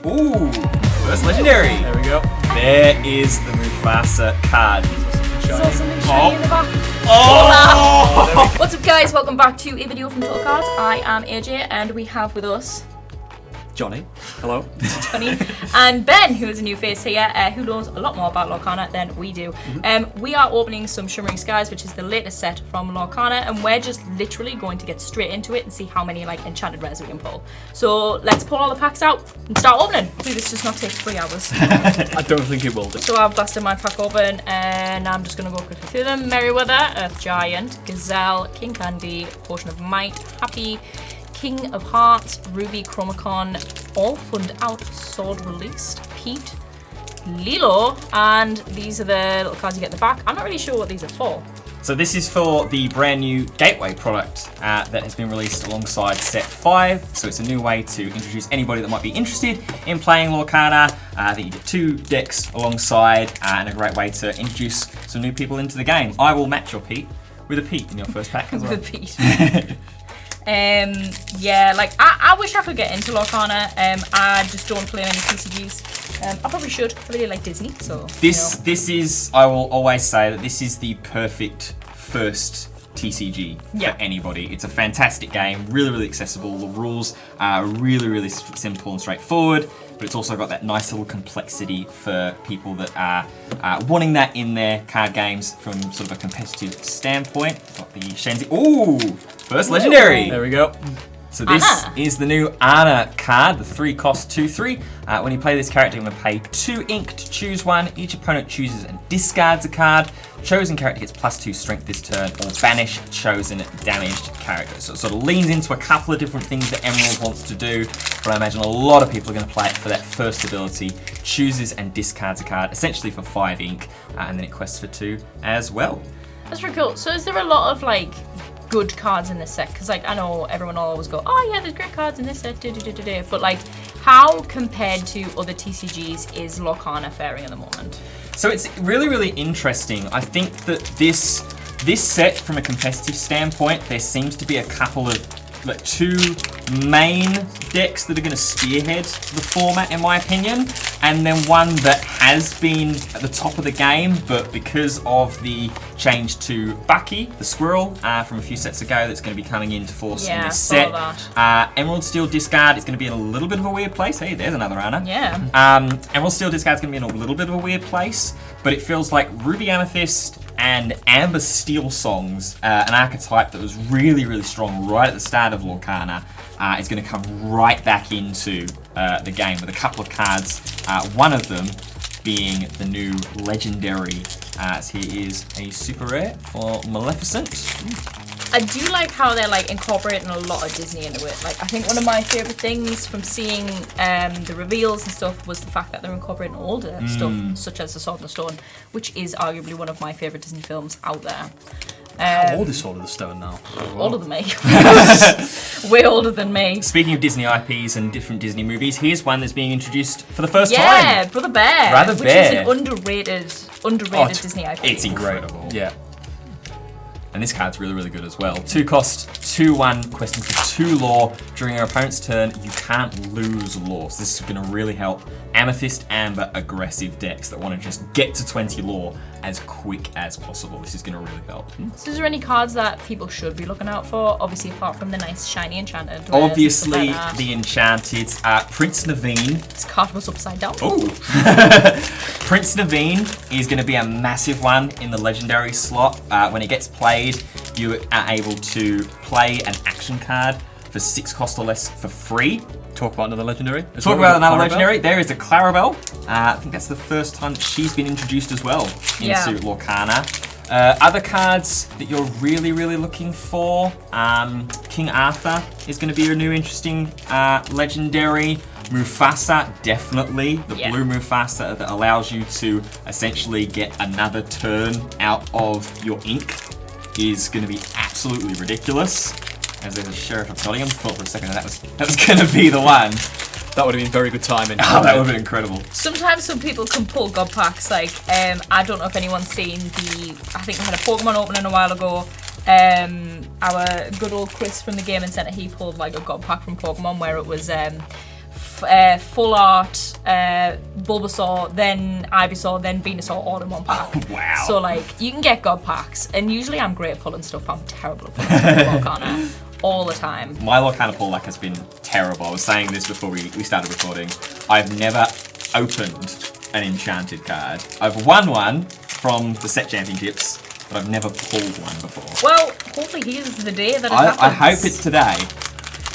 Shanty. Ooh, first legendary. There we go. There is the Mufasa card. Saw something shiny in the back. Oh! What's up, guys? Welcome back to a video from Total Cards. I am AJ, and we have with us Johnny. Hello. Johnny and Ben, who is a new face here, who knows a lot more about Lorcana than we do. We are opening some Shimmering Skies, which is the latest set from Lorcana, and we're just literally going to get straight into it and see how many like enchanted rares we can pull. So let's pull all the packs out and start opening. Hopefully this does not take 3 hours. I don't think it will do. So I've blasted my pack open, and I'm just going to go quickly through them. Merryweather, Earth Giant, Gazelle, King Candy, Potion of Might, Happy, King of Hearts, Ruby, Chromacon, All Fund Out, Sword Released, Pete, Lilo, and these are the little cards you get in the back. I'm not really sure what these are for. So this is for the brand new Gateway product that has been released alongside Set 5. So it's a new way to introduce anybody that might be interested in playing Lorcana. That you get 2 decks alongside, and a great way to introduce some new people into the game. I will match your Pete with a Pete in your first pack as well. With Pete. Yeah, like I wish I could get into Lorcana. I just don't play many TCGs. I probably should. I really like Disney, so This is, I will always say that this is the perfect first TCG for anybody. It's a fantastic game, really accessible. The rules are really simple and straightforward, but it's also got that nice little complexity for people that are wanting that in their card games from sort of a competitive standpoint. Got the Shanty. Ooh, first legendary. There we go. So this is the new Anna card, the 3 cost 2/3. When you play this character, you're going to pay 2 ink to choose one. Each opponent chooses and discards a card. Chosen character gets +2 strength this turn, or banish chosen damaged character. So it sort of leans into a couple of different things that Emerald wants to do, but I imagine a lot of people are going to play it for that first ability. Chooses and discards a card, essentially for 5 ink, and then it quests for 2 as well. That's pretty cool. So is there a lot of like good cards in this set? Because like I know everyone will always go, oh yeah, there's great cards in this set, but like how compared to other TCGs is Lorcana faring at the moment? So it's really interesting. I think that this set, from a competitive standpoint, there seems to be a couple of 2 main decks that are going to spearhead the format, in my opinion, and then one that has been at the top of the game, but because of the change to Bucky, the squirrel, from a few sets ago, that's going to be coming into force in this set. Emerald Steel Discard is going to be in a little bit of a weird place. Hey, there's another Anna. Yeah. Emerald Steel Discard is going to be in a little bit of a weird place, but it feels like Ruby Amethyst and Amber Steel Songs, an archetype that was really strong right at the start of Lorcana, is going to come right back into the game with a couple of cards, one of them being the new legendary, as he is a super rare for Maleficent. I do like how they're like incorporating a lot of Disney into it. Like I think one of my favorite things from seeing the reveals and stuff was the fact that they're incorporating older stuff, such as The Sword in the Stone, which is arguably one of my favorite Disney films out there. How old is Sword of the Stone now? Older than me. Way older than me. Speaking of Disney IPs and different Disney movies, here's one that's being introduced for the first time. Yeah, Brother Bear. Which is an underrated Disney IP. It's incredible. Yeah. And this card's really good as well. 2 cost, 2/1, questing for 2 lore. During your opponent's turn, you can't lose lore. So this is going to really help Amethyst, Amber, aggressive decks that want to just get to 20 lore as quick as possible. This is going to really help. So is there any cards that people should be looking out for? Obviously, apart from the nice shiny enchanted. Obviously, the enchanted. Prince Naveen. This card was upside down. Oh! Prince Naveen is going to be a massive one in the legendary slot. When it gets played, you are able to play an action card for 6 cost or less for free. Talk about another legendary. Talk about another legendary. There is a Clarabelle. I think that's the first time that she's been introduced as well into Lorcana. Other cards that you're really looking for, King Arthur is going to be a new interesting legendary. Mufasa, definitely. The blue Mufasa that allows you to essentially get another turn out of your ink is going to be absolutely ridiculous. As there's a Sheriff of Nottingham, thought for a second that was going to be the one. That would have been very good timing. Oh, that would have been incredible. Sometimes some people can pull God packs. Like, I don't know if anyone's seen I think we had a Pokemon opening a while ago. Our good old Chris from the Gaming Centre, he pulled like a God pack from Pokemon where it was full art Bulbasaur, then Ivysaur, then Venusaur all in one pack. Oh, wow. So like you can get God packs, and usually I'm great at pulling stuff. I'm terrible at pulling Lorcana all the time. My Lorcana pull luck has been terrible. I was saying this before we started recording. I've never opened an enchanted card. I've won one from the set championships, but I've never pulled one before. Well, hopefully here's the day that it happens. I hope it's today.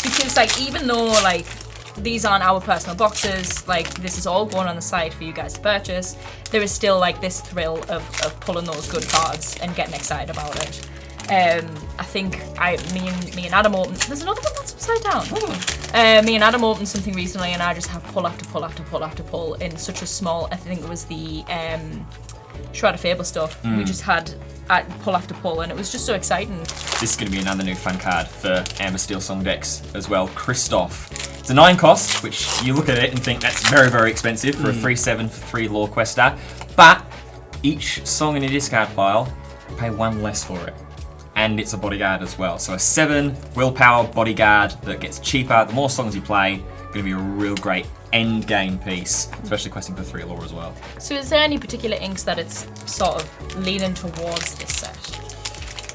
Because like even though like these aren't our personal boxes, like this is all going on the site for you guys to purchase, there is still like this thrill of pulling those good cards and getting excited about it. I think me and Adam opened. There's another one that's upside down. Me and Adam opened something recently, and I just have pull after pull after pull after pull in such a small. I think it was the Shroud of Fable stuff. We just had pull after pull, and it was just so exciting. This is going to be another new fun card for Amber Steel Song decks as well. Christoph. It's a 9 cost, which you look at it and think that's very, very expensive for a 3/7 for 3 Lore Quester. But each song in your discard pile, you pay 1 less for it. And it's a bodyguard as well. So a 7 willpower bodyguard that gets cheaper. The more songs you play, going to be a real great end game piece, especially questing for 3 lore as well. So is there any particular inks that it's sort of leaning towards this set?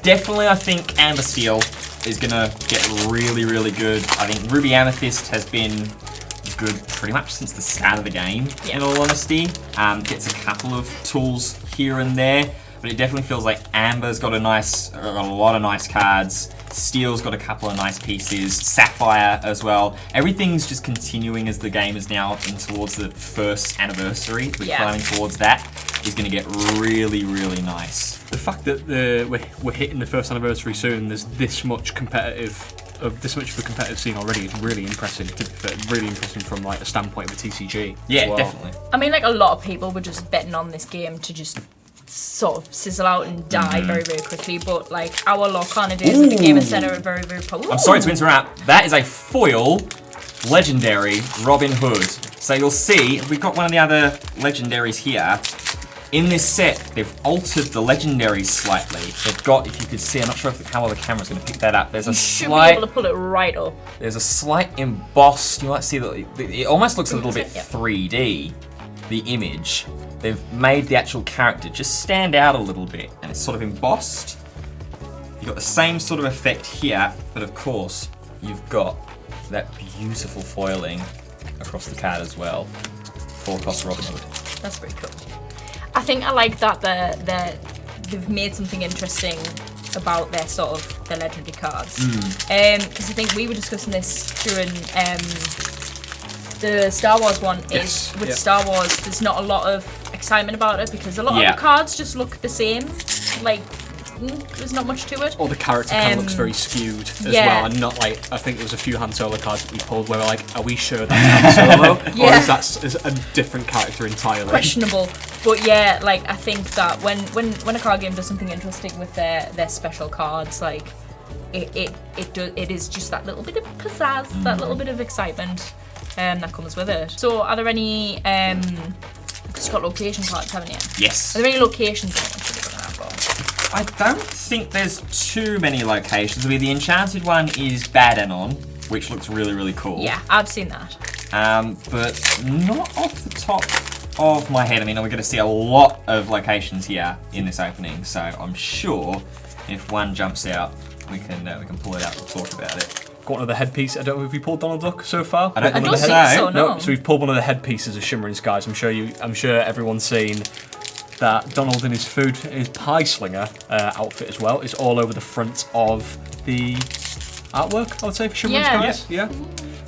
Definitely, I think Amber Steel is going to get really, really good. I think Ruby Amethyst has been good pretty much since the start of the game, in all honesty. Gets a couple of tools here and there, but it definitely feels like Amber's got a lot of nice cards. Steel's got a couple of nice pieces. Sapphire as well. Everything's just continuing as the game is now in towards the 1st anniversary. We're climbing towards that. Is going to get really, really nice. The fact that we're hitting the 1st anniversary soon, there's this much of a competitive scene already is really impressive. Really impressive from like a standpoint of a TCG. Yeah, as well. definitely. I mean, like a lot of people were just betting on this game to just sort of sizzle out and die very, very quickly, but like our Lorcana days at the Gaming Centre are very, very powerful. I'm sorry to interrupt. That is a foil legendary Robin Hood. So you'll see, we've got one of the other legendaries here. In this set, they've altered the legendaries slightly. They've got, if you could see, I'm not sure how well the camera's going to pick that up. There's a slight, be able to pull it right up. There's a slight embossed. You might see that it almost looks a little bit 3D. The image. They've made the actual character just stand out a little bit, and it's sort of embossed. You've got the same sort of effect here, but of course, you've got that beautiful foiling across the card as well. 4-cost Robin Hood. That's very cool. I think I like that they've made something interesting about their sort of their legendary cards. Because I think we were discussing this during the Star Wars one. With Star Wars, there's not a lot of excitement about it because a lot of the cards just look the same. Like there's not much to it. Or the character kind of looks very skewed as well, and not like, I think there was a few Han Solo cards that we pulled where we're like, are we sure that's Han Solo? Or is that a different character entirely? Questionable. But yeah, like I think that when a card game does something interesting with their special cards, like it is just that little bit of pizzazz, that little bit of excitement that comes with it. So are there any because you've got location cards, haven't you? Yes. Are there any locations that you should have got? I don't think there's too many locations. I mean, the enchanted one is Badanon, which looks really, really cool. Yeah, I've seen that. But not off the top of my head. I mean, we're going to see a lot of locations here in this opening, so I'm sure if one jumps out, we can pull it out and talk about it. Got one of the headpiece. I don't know if we pulled Donald Duck so far. I don't think so. No, so we've pulled one of the headpieces of Shimmering Skies. I'm sure everyone's seen that Donald in his pie slinger outfit as well is all over the front of the artwork, I would say, for Shimmering Skies.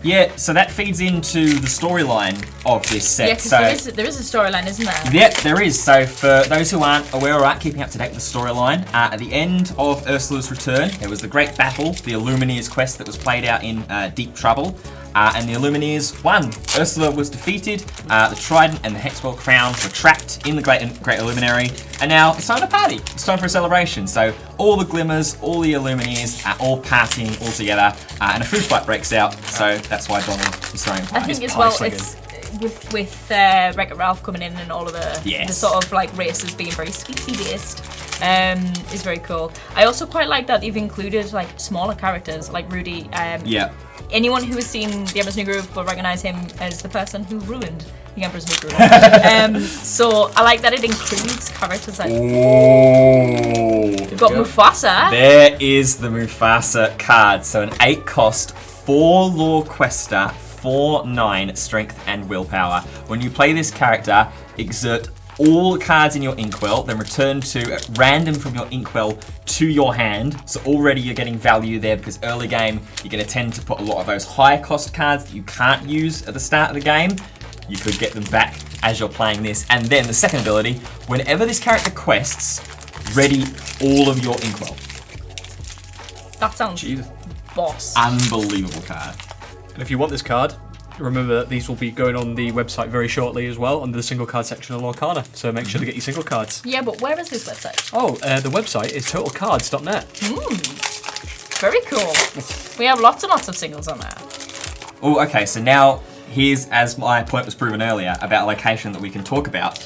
Yeah, so that feeds into the storyline of this set. Yeah, because there is a storyline, isn't there? Yep, there is. So for those who aren't aware or aren't keeping up to date with the storyline, at the end of Ursula's return, there was the great battle, the Illumineers quest that was played out in Deep Trouble. And the Illumineers won. Ursula was defeated, the Trident and the Hexwell Crown were trapped in the Great Illuminary, and now it's time to party. It's time for a celebration. So all the Glimmers, all the Illumineers are all partying all together, and a food fight breaks out, so that's why Donald is throwing pies. I think as well, it's with Wreck-It Ralph coming in and all of the sort of like races being very sweetie based. Is very cool. I also quite like that they've included like smaller characters like Rudy. anyone who has seen The Emperor's New Groove will recognise him as the person who ruined The Emperor's New Groove. So I like that it includes characters like... Ooh. We've got Mufasa. There is the Mufasa card. So an 8-cost, 4 lore quester, 4/9 strength and willpower. When you play this character, exert all cards in your inkwell, then return to at random from your inkwell to your hand. So already you're getting value there because early game you're going to tend to put a lot of those higher cost cards that you can't use at the start of the game. You could get them back as you're playing this. And then the second ability, whenever this character quests, ready all of your inkwell. That sounds boss. Unbelievable card. And if you want this card, remember that these will be going on the website very shortly as well, under the single card section of Lorcana. So make sure to get your single cards. Yeah, but where is this website? Oh, the website is totalcards.net. Very cool. We have lots and lots of singles on there. Oh, okay, so now here's, as my point was proven earlier, about a location that we can talk about.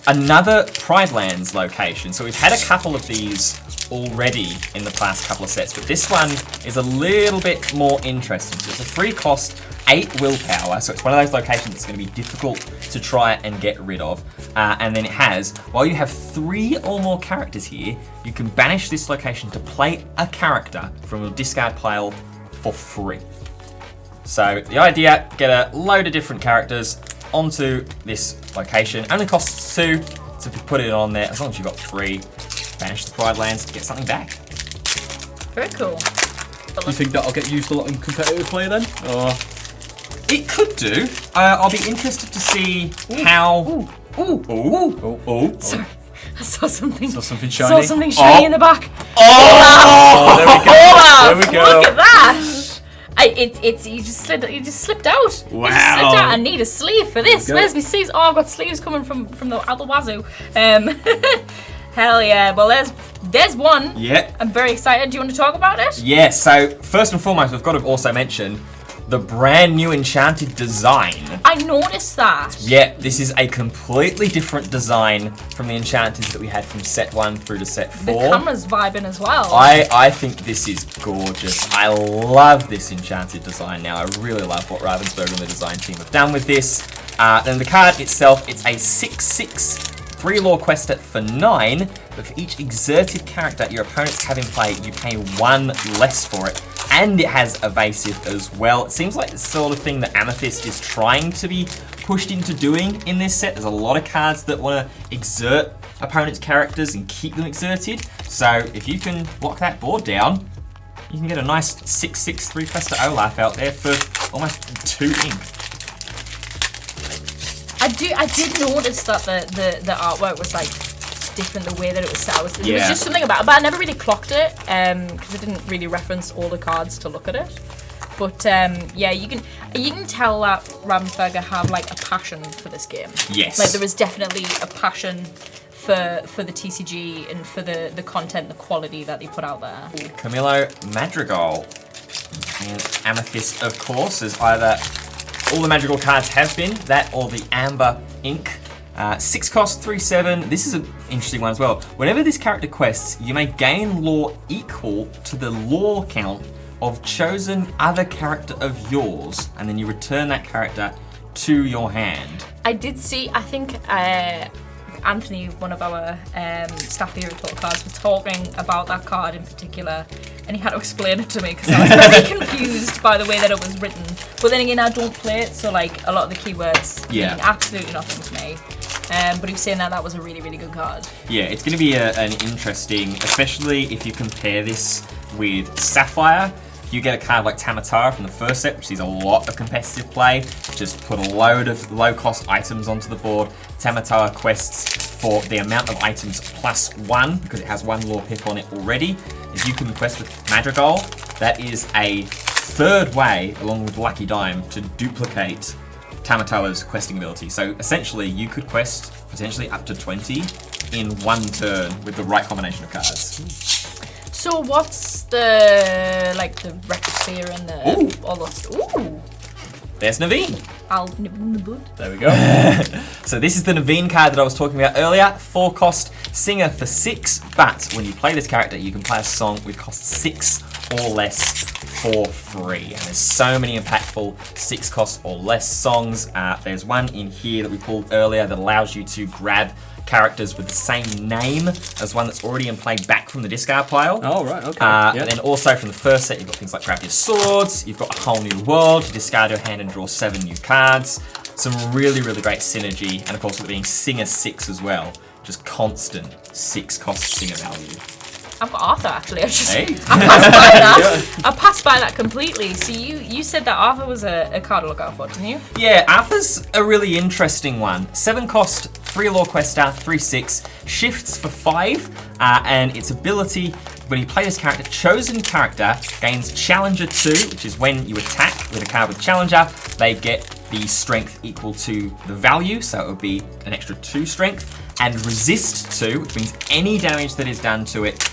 Another Pride Lands location. So we've had a couple of these already in the past couple of sets, but this one is a little bit more interesting. So it's a 3-cost, 8 willpower, so it's one of those locations that's going to be difficult to try and get rid of. And then it has, while you have 3 or more characters here, you can banish this location to play a character from your discard pile for free. So the idea, get a load of different characters onto this location. Only costs 2 to put it on there. As long as you've got 3, banish the Pride Lands to get something back. Very cool. Do you think that'll get used a lot in competitive play then? Or... It could do. I'll be interested to see how... Sorry, I saw something. Saw something shiny. Saw something shiny in the back. Oh! There we go. Olaf, There we go. look at that. You just slipped out. Wow. You just slipped out. I need a sleeve for this. Where's my sleeves? Oh, I've got sleeves coming from the out the wazoo. Hell yeah. Well, there's one. Yeah. I'm very excited. Do you want to talk about it? Yeah, so first and foremost, we've got to also mention the brand new Enchanted design. I noticed that. Yeah, this is a completely different design from the Enchanteds that we had from set 1 through to set 4. The camera's vibing as well. I think this is gorgeous. I love this Enchanted design now. I really love what Ravensburg and the design team have done with this. Then the card itself, it's a 6/6 3 lore quester for 9, but for each exerted character your opponents have in play, you pay 1 less for it. And it has evasive as well. It seems like the sort of thing that Amethyst is trying to be pushed into doing in this set. There's a lot of cards that want to exert opponents' characters and keep them exerted. So if you can lock that board down, you can get a nice 6/6 3 quester Olaf out there for almost 2 ink. I did notice that the artwork was like different, the way that it was set. There was just something about it, but I never really clocked it because I didn't really reference all the cards to look at it. But yeah, you can tell that Ravensburger have like a passion for this game. Yes. Like there is definitely a passion for the TCG and for the content, the quality that they put out there. Camillo Madrigal. And Amethyst, of course, is either all the Madrigal cards have been, that or the Amber ink. 6 cost, 3/7. This is an interesting one as well. Whenever this character quests, you may gain lore equal to the lore count of chosen other character of yours, and then you return that character to your hand. I did see, I think Anthony, one of our staff here at Total Cards, was talking about that card in particular, and he had to explain it to me because I was very confused by the way that it was written. But then again, I don't play it, so like a lot of the keywords mean absolutely nothing to me. But he was saying that was a really, really good card. Yeah, it's going to be an interesting, especially if you compare this with Sapphire. You get a card like Tamatara from the first set, which sees a lot of competitive play. Just put a load of low-cost items onto the board. Tamatara quests for the amount of items +1, because it has 1 lore pip on it already. If you can quest with Madrigal, that is a 3rd way, along with Lucky Dime, to duplicate Tamatara's questing ability. So essentially, you could quest potentially up to 20 in 1 turn with the right combination of cards. So what's the Retrosphere and all those? Ooh. There's Naveen. I'll nibble in the bud. There we go. So this is the Naveen card that I was talking about earlier. 4 cost singer for 6, but when you play this character, you can play a song with cost 6 or less for free. And there's so many impactful 6 cost or less songs. There's one in here that we pulled earlier that allows you to grab characters with the same name as one that's already in play back from the discard pile. Oh, right, okay. And then also from the first set, you've got things like Grab Your Swords, you've got A Whole New World, you discard your hand and draw 7 new cards. Some really, really great synergy, and of course with it being Singer 6 as well, just constant 6 cost Singer value. I've got Arthur actually. I Hey. passed by that. I passed by that completely. So you said that Arthur was a card to look out for, didn't you? Yeah, Arthur's a really interesting one. 7 cost, 3 Lore Questa, 3/6, shifts for 5, and its ability, when you play this character, chosen character gains Challenger 2, which is when you attack with a card with Challenger, they get the strength equal to the value, so it would be an extra 2 strength, and resist 2, which means any damage that is done to it,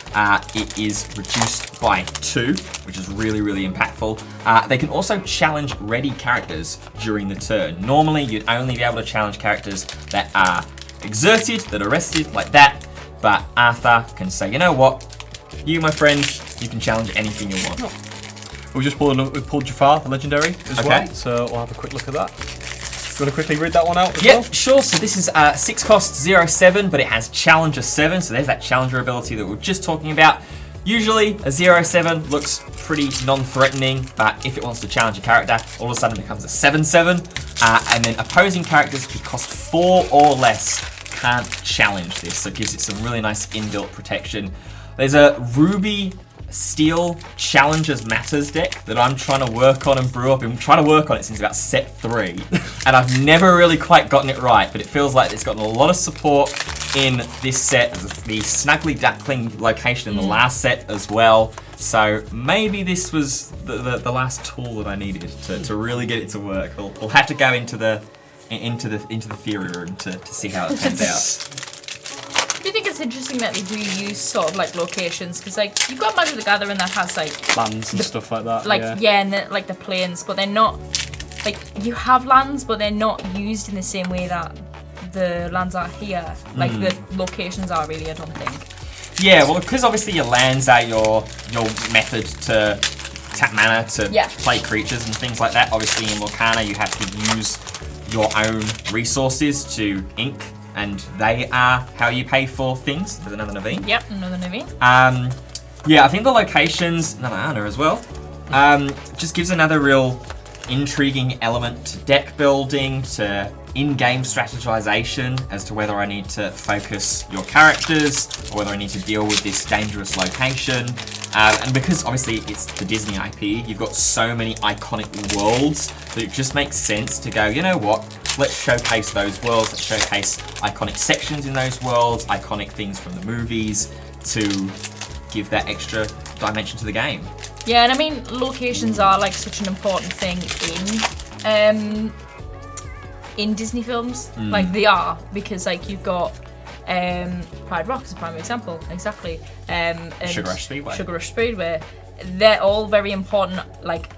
it is reduced by 2, which is really, really impactful. They can also challenge ready characters during the turn. Normally, you'd only be able to challenge characters that are exerted, that are rested, like that, but Arthur can say, you know what, you, my friend, you can challenge anything you want. We pulled Jafar, the legendary, as well, so we'll have a quick look at that. You want to quickly read that one out as well? Sure. So this is 6 cost 0/7, but it has Challenger 7, so there's that Challenger ability that we were just talking about. Usually a 0/7 looks pretty non-threatening, but if it wants to challenge a character, all of a sudden it becomes a 7/7, and then opposing characters which cost 4 or less can't challenge this, so it gives it some really nice inbuilt protection. There's a Ruby Steel Challengers Matters deck that I'm trying to work on and brew up. I've been trying to work on it since about set 3, and I've never really quite gotten it right, but it feels like it's gotten a lot of support in this set. The Snuggly Duckling location in the last set as well, so maybe this was the last tool that I needed to really get it to work. We'll have to go into the theory room to see how it turns out. Do you think it's interesting that they do use sort of like locations? Because like you've got Magic the Gathering that has like Lands and stuff like that. like and like the plains, but they're not like you have lands, but they're not used in the same way that the lands are here. Like the locations are really, I don't think. Yeah, well, because obviously your lands are your method to tap mana to play creatures and things like that. Obviously in Lorcana you have to use your own resources to ink, and they are how you pay for things. There's another Naveen. Yep, another Naveen. Yeah, I think the locations, another Anna as well, just gives another real intriguing element to deck building, to in-game strategization as to whether I need to focus your characters or whether I need to deal with this dangerous location. And because obviously it's the Disney IP, you've got so many iconic worlds that it just makes sense to go, you know what, let's showcase those worlds, let's showcase iconic sections in those worlds, iconic things from the movies to give that extra dimension to the game. Yeah, and I mean, locations are like such an important thing in Disney films. Like they are, because like you've got Pride Rock is a prime example, exactly. And Sugar Rush Speedway. Sugar Rush Speedway. They're all very important, like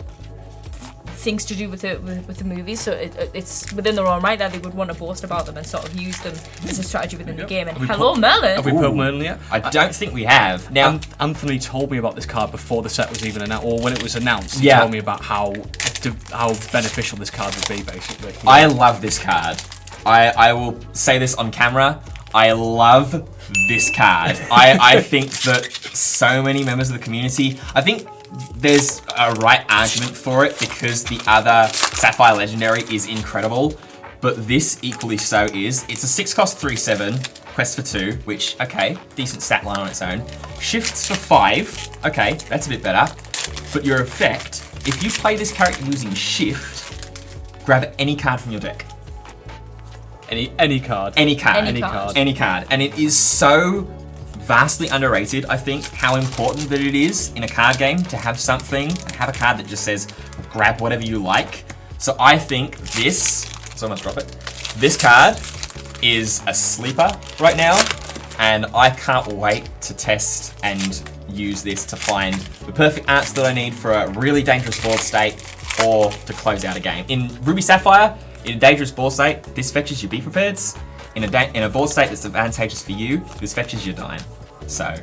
things to do with the movies. So it's within their own right that they would want to boast about them and sort of use them as a strategy within the game. And hello, Merlin. Have we put Merlin yet? I don't think we have. Now, Anthony told me about this card before the set was even announced, or when it was announced. He Yeah. told me about how beneficial this card would be, basically. I love this card. I will say this on camera. I love this card. I think that so many members of the community, I think there's a right argument for it because the other Sapphire Legendary is incredible, but this equally so is. It's a 6 cost 3/7, quest for 2, which, okay, decent stat line on its own. Shifts for 5, okay, that's a bit better. But your effect, if you play this character using shift, grab any card from your deck. Any card. Any card. Any card. Any card. And it is so vastly underrated, I think, how important that it is in a card game to have something, have a card that just says, grab whatever you like. So I think this, so I must drop it, this card is a sleeper right now, and I can't wait to test and use this to find the perfect answer that I need for a really dangerous board state or to close out a game. In Ruby Sapphire, in a dangerous board state, this fetches your Be Prepareds. In a board state that's advantageous for you, this fetches your Dime. So,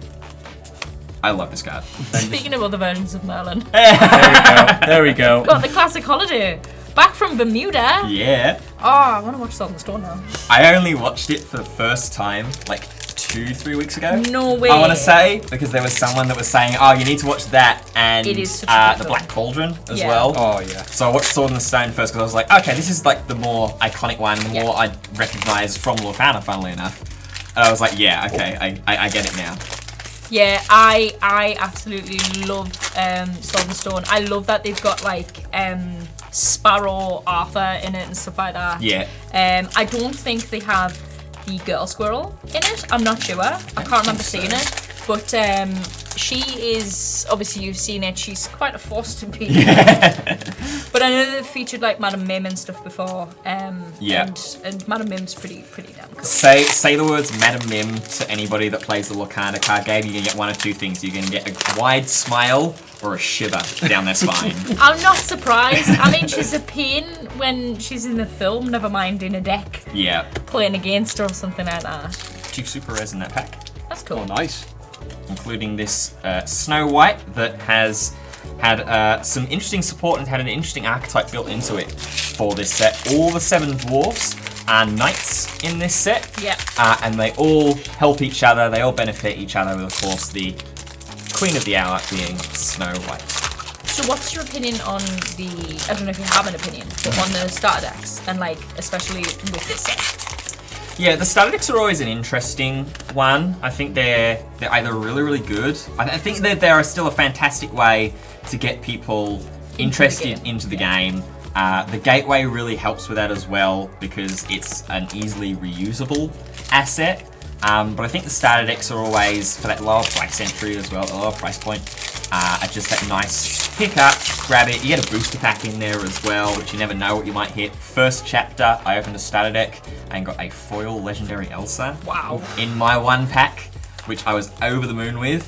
I love this card. Speaking of other versions of Merlin, There we go. got the classic holiday back from Bermuda. Yeah. Oh, I want to watch Salt in the Storm now. I only watched it for the first time like 2-3 weeks ago. No way. I want to say, because there was someone that was saying, oh, you need to watch that and It is such a good the film. Black Cauldron as Yeah. well. Oh yeah. So I watched Sword in the Stone first because I was like, okay, this is like the more iconic one, the more I recognise from Lorcana, funnily enough. And I was like, yeah, okay, I get it now. Yeah, I absolutely love Sword and Stone. I love that they've got like Sparrow, Arthur in it and stuff like that. Yeah. I don't think they have the girl squirrel in it. I'm not sure. I can't remember seeing it. But she is, obviously you've seen it, she's quite a force to be. But I know they've featured like Madam Mim and stuff before. Yeah. And Madam Mim's pretty damn cool. Say the words Madam Mim to anybody that plays the Lorcana card game, you're going to get one of two things. You're going to get a wide smile or a shiver down their spine. I'm not surprised. I mean, she's a pain when she's in the film, never mind in a deck Yeah. playing against her or something like that. 2 super rares in that pack, That's cool. Oh, nice. including this Snow White that has had some interesting support and had an interesting archetype built into it for this set. All the 7 dwarves are knights in this set. Yeah. And they all help each other, they all benefit each other, with of course the Queen of the Hour being Snow White. So what's your opinion on the, I don't know if you have an opinion, but on the starter decks, and like, especially with this set? Yeah, the starter decks are always an interesting one. I think they're either really, really good. I think that they're still a fantastic way to get people interested into the game. The gateway really helps with that as well because it's an easily reusable asset. But I think the starter decks are always, for that lower price entry as well, the lower price point, are just that nice pick up, grab it. You get a booster pack in there as well, which you never know what you might hit. First chapter, I opened a starter deck and got a foil legendary Elsa. Wow. In my 1 pack, which I was over the moon with.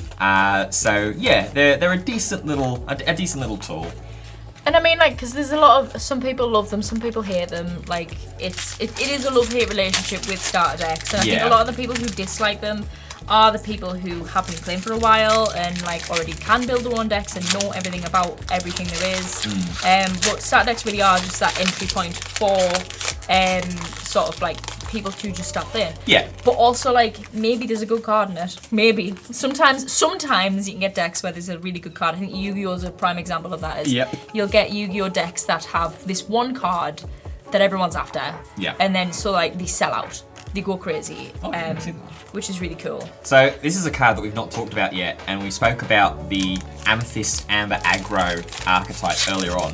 So yeah, they're a decent little tool. And I mean, like, because there's a lot of, some people love them, some people hate them. Like, it is a love-hate relationship with starter decks. And I think a lot of the people who dislike them are the people who have been playing for a while and like already can build their own decks and know everything about everything there is. But starter decks really are just that entry point for sort of like people to just start playing. Yeah. But also like maybe there's a good card in it. Maybe. Sometimes you can get decks where there's a really good card. I think Yu-Gi-Oh! Is a prime example of that. You'll get Yu-Gi-Oh! Decks that have this one card that everyone's after. Yeah. And then so like they sell out. They go crazy. Oh, I can see that. Which is really cool. So this is a card that we've not talked about yet, and we spoke about the Amethyst Amber Aggro archetype earlier on.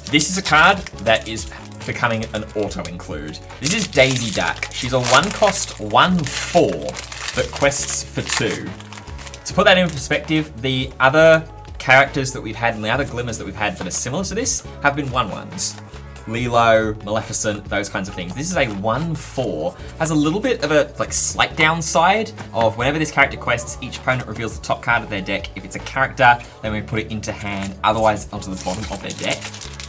This is a card that is becoming an auto-include. This is Daisy Duck. She's a 1-cost 1/4 that quests for 2. To put that in perspective, the other characters that we've had and the other glimmers that we've had that are similar to this have been 1/1s. Lilo, Maleficent, those kinds of things. This is a 1/4. Has a little bit of a like slight downside of whenever this character quests, each opponent reveals the top card of their deck. If it's a character, then we put it into hand, otherwise onto the bottom of their deck.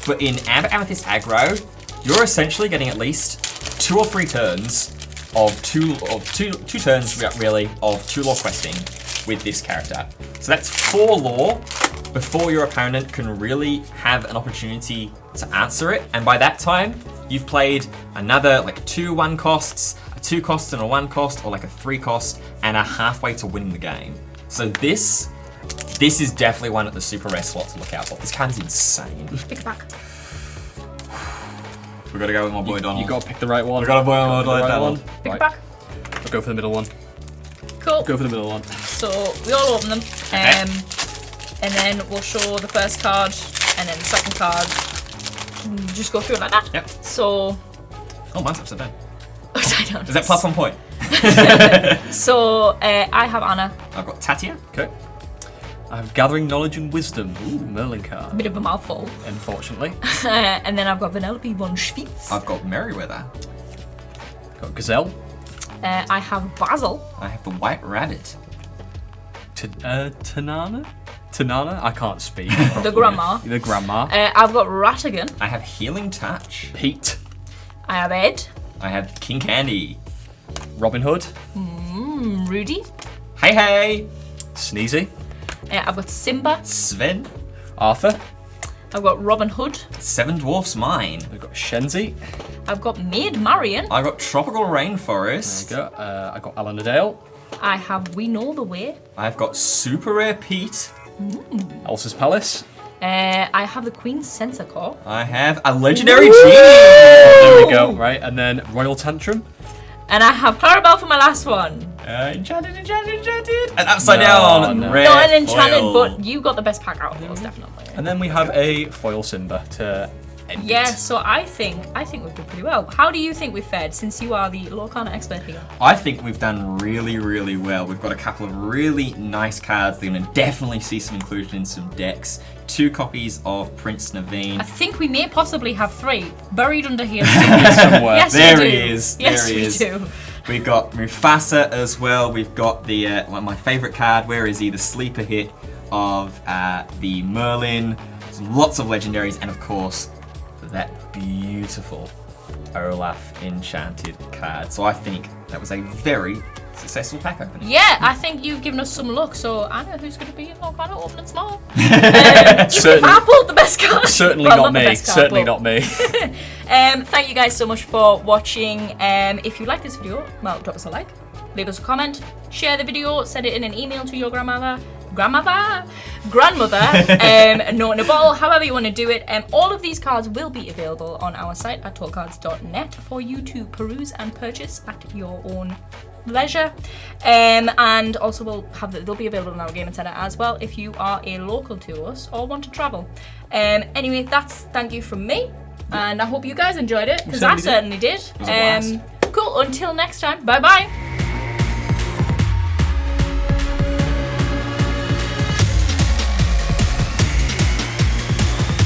But in Amber Amethyst Aggro, you're essentially getting at least 2 or 3 turns of two turns really of 2 lore questing with this character. So that's 4 lore before your opponent can really have an opportunity to answer it. And by that time, you've played another like 2 1-costs, a 2-cost and a 1-cost, or like a 3-cost, and are halfway to winning the game. So this is definitely one at the super rare slot to look out for. This card's insane. Pick it back. We gotta go with my boy Donald. You gotta pick the right one. We gotta boy my boy Donald. Pick it back. I'll go for the middle one. Cool. Go for the middle one. So we all open them. And then we'll show the first card and then the second card. Just go through it like that. Yep. So. Oh, mine's upside down. Upside down. Is that +1 point? So I have Anna. I've got Tatia. Okay. I'm gathering knowledge and wisdom. Ooh, Merlin A card. bit of a mouthful. Unfortunately. And then I've got Vanellope von Schwyz. I've got Merryweather. Got Gazelle. I have Basil. I have the White Rabbit. Tanana? Tanana? I can't speak. The Grandma. The Grandma. I've got Ratigan. I have Healing Touch. Pete. I have Ed. I have King Candy. Robin Hood. Rudy. Hey, hey! Sneezy. I've got Simba. Sven. Arthur. I've got Robin Hood. 7 Dwarfs mine. We've got Shenzi. I've got Maid Marian. I got Tropical Rainforest. There we go. I got Alan Adale. I have We Know the Way. I've got Super Rare Pete. Elsa's Palace. I have the Queen's Censor Corps. I have a Legendary Genie. There we go, right. And then Royal Tantrum. And I have Clarabelle for my last one. Enchanted. And Upside Down. no. Rare Not an enchanted, foil. but you got the best pack out of those, definitely. And then we have a foil Simba to end Yeah, it. so I think we've done pretty well. How do you think we've fared, since you are the Lorcana expert here? I think we've done really, really well. We've got a couple of really nice cards. They're going to definitely see some inclusion in some decks. 2 copies of Prince Naveen. I think we may possibly have 3 buried under here. Somewhere. Yes, There we do. he is. Yes, There he we is. do. We've got Mufasa as well. We've got the one of my favourite card. Where is he? The sleeper hit of the Merlin. Lots of legendaries, and of course that beautiful Olaf enchanted card. So I think that was a very successful pack opening. Yeah, I think you've given us some luck, so I know who's going to be in Lorcana opening small. If I pulled the best card. Certainly Well, not the me. best card, Certainly but- not me. Thank you guys so much for watching. If you like this video, well, drop us a like, leave us a comment, share the video, send it in an email to your grandmother, note in a bottle, however you want to do it. All of these cards will be available on our site at talkcards.net for you to peruse and purchase at your own leisure. And also they'll be available in our gaming centre as well if you are a local to us or want to travel. Anyway, that's thank you from me, and I hope you guys enjoyed it, because I certainly did. It was a blast. Cool, until next time, bye bye.